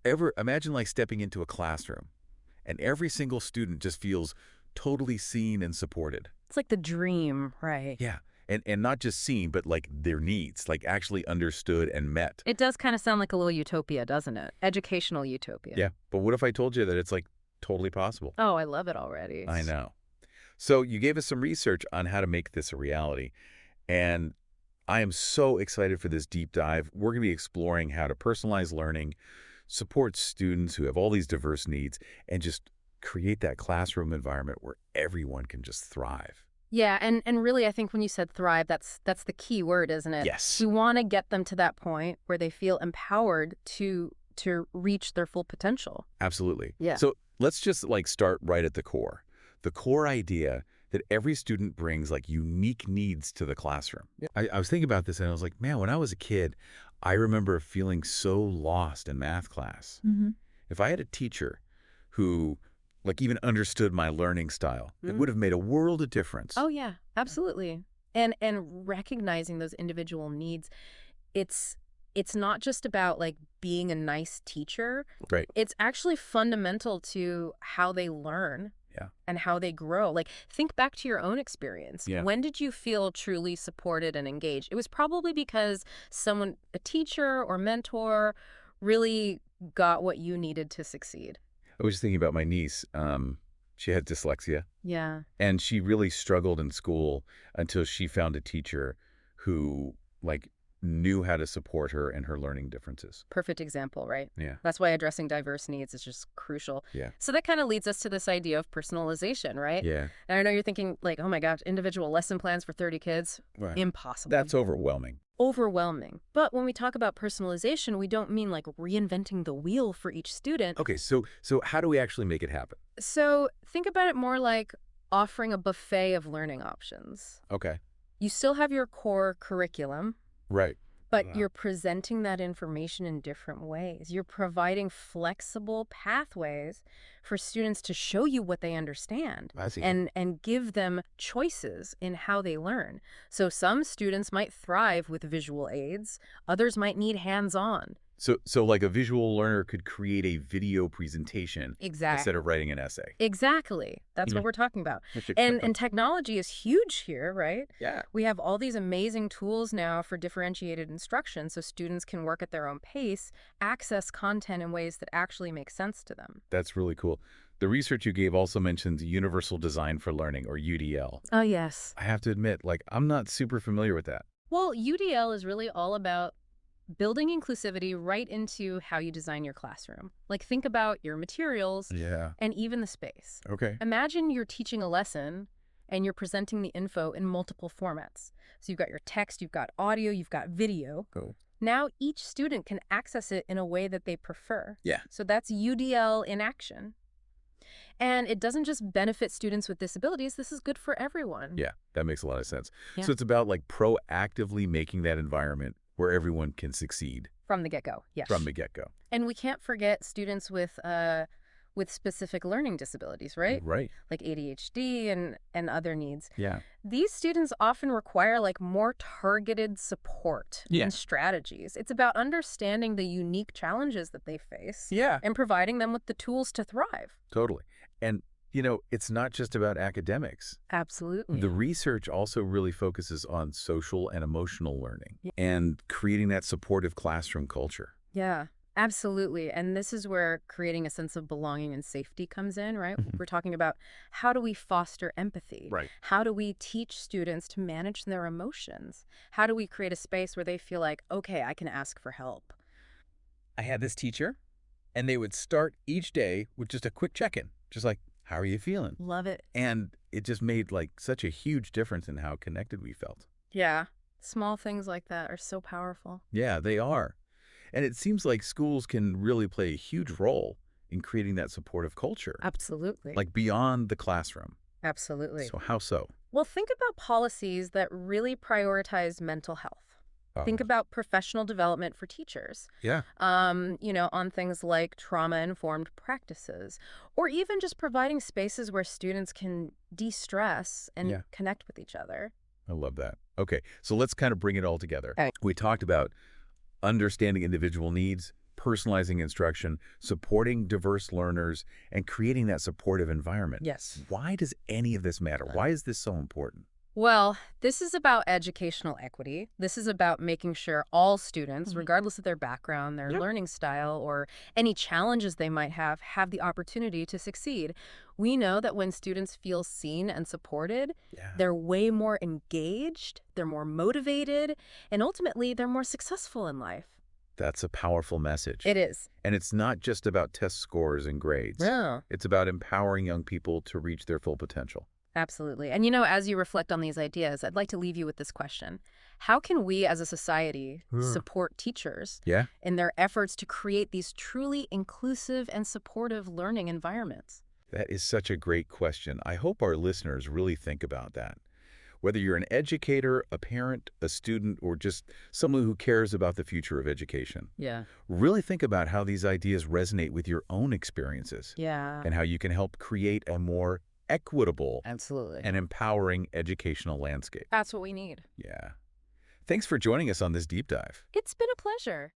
Ever imagine like stepping into a classroom and every single student just feels totally seen and supported. It's like the dream, right? Yeah. And not just seen, but like their needs, like actually understood and met. It does kind of sound like a little utopia, doesn't it? Educational utopia. Yeah. But what if I told you that it's like totally possible? Oh, I love it already. I know. So you gave us some research on how to make this a reality. And I am so excited for this deep dive. We're going to be exploring how to personalize learning, support students who have all these diverse needs, and just create that classroom environment where everyone can just thrive. Yeah, and really, I think when you said thrive, that's the key word, isn't it? Yes. We want to get them to that point where they feel empowered to reach their full potential. Absolutely. Yeah. So let's just like start right at the core. The core idea that every student brings like unique needs to the classroom. Yeah. I was thinking about this and I was like, man, when I was a kid, I remember feeling so lost in math class. Mm-hmm. If I had a teacher who like even understood my learning style, it would have made a world of difference. Oh, yeah, absolutely. And recognizing those individual needs, it's not just about like being a nice teacher. Right. It's actually fundamental to how they learn. Yeah. And how they grow. Like, think back to your own experience. Yeah. When did you feel truly supported and engaged? It was probably because someone, a teacher or mentor, really got what you needed to succeed. I was just thinking about my niece. She had dyslexia. Yeah. And she really struggled in school until she found a teacher who like knew how to support her and her learning differences. Perfect example, right? Yeah. That's why addressing diverse needs is just crucial. Yeah. So that kind of leads us to this idea of personalization, right? Yeah. And I know you're thinking like, oh my gosh, individual lesson plans for 30 kids? Right. Impossible. That's overwhelming. Overwhelming. But when we talk about personalization, we don't mean like reinventing the wheel for each student. Okay, so how do we actually make it happen? So think about it more like offering a buffet of learning options. Okay. You still have your core curriculum, Right. but you're presenting that information in different ways. You're providing flexible pathways for students to show you what they understand and give them choices in how they learn. So some students might thrive with visual aids, others might need hands-on. So like a visual learner could create a video presentation instead of writing an essay. Exactly. That's what we're talking about. And technology is huge here, right? Yeah. We have all these amazing tools now for differentiated instruction so students can work at their own pace, access content in ways that actually make sense to them. That's really cool. The research you gave also mentions Universal Design for Learning, or UDL. Oh, yes. I have to admit, like, I'm not super familiar with that. Well, UDL is really all about building inclusivity right into how you design your classroom. Like, think about your materials and even the space. Okay. Imagine you're teaching a lesson and you're presenting the info in multiple formats. So you've got your text, you've got audio, you've got video. Cool. Now each student can access it in a way that they prefer. Yeah. So that's UDL in action. And it doesn't just benefit students with disabilities. This is good for everyone. Yeah, that makes a lot of sense. Yeah. So it's about like proactively making that environment where everyone can succeed. From the get-go, yes. From the get-go. And we can't forget students with specific learning disabilities, right? Right. Like ADHD and other needs. Yeah. These students often require like more targeted support and strategies. It's about understanding the unique challenges that they face and providing them with the tools to thrive. Totally. And you know, it's not just about academics. Absolutely. The research also really focuses on social and emotional learning and creating that supportive classroom culture. Yeah, absolutely. And this is where creating a sense of belonging and safety comes in, right? We're talking about how do we foster empathy? Right. How do we teach students to manage their emotions? How do we create a space where they feel like, okay, I can ask for help? I had this teacher, and they would start each day with just a quick check-in, just like, how are you feeling? Love it. And it just made like such a huge difference in how connected we felt. Yeah. Small things like that are so powerful. Yeah, they are. And it seems like schools can really play a huge role in creating that supportive culture. Absolutely. Like beyond the classroom. Absolutely. So how so? Well, think about policies that really prioritize mental health. Think about professional development for teachers. Yeah. You know, on things like trauma-informed practices, or even just providing spaces where students can de-stress and connect with each other. I love that. Okay, so let's kind of bring it all together. Okay. We talked about understanding individual needs, personalizing instruction, supporting diverse learners, and creating that supportive environment. Yes. Why does any of this matter? Why is this so important? Well, this is about educational equity. This is about making sure all students, regardless of their background, their learning style, or any challenges they might have the opportunity to succeed. We know that when students feel seen and supported, Yeah. they're way more engaged, they're more motivated, and ultimately they're more successful in life. That's a powerful message. It is. And it's not just about test scores and grades. No. It's about empowering young people to reach their full potential. Absolutely. And as you reflect on these ideas, I'd like to leave you with this question. How can we as a society support teachers Yeah? in their efforts to create these truly inclusive and supportive learning environments? That is such a great question. I hope our listeners really think about that. Whether you're an educator, a parent, a student, or just someone who cares about the future of education, Yeah. really think about how these ideas resonate with your own experiences Yeah. and how you can help create a more equitable Absolutely. and empowering educational landscape. That's what we need. Yeah. Thanks for joining us on this deep dive. It's been a pleasure.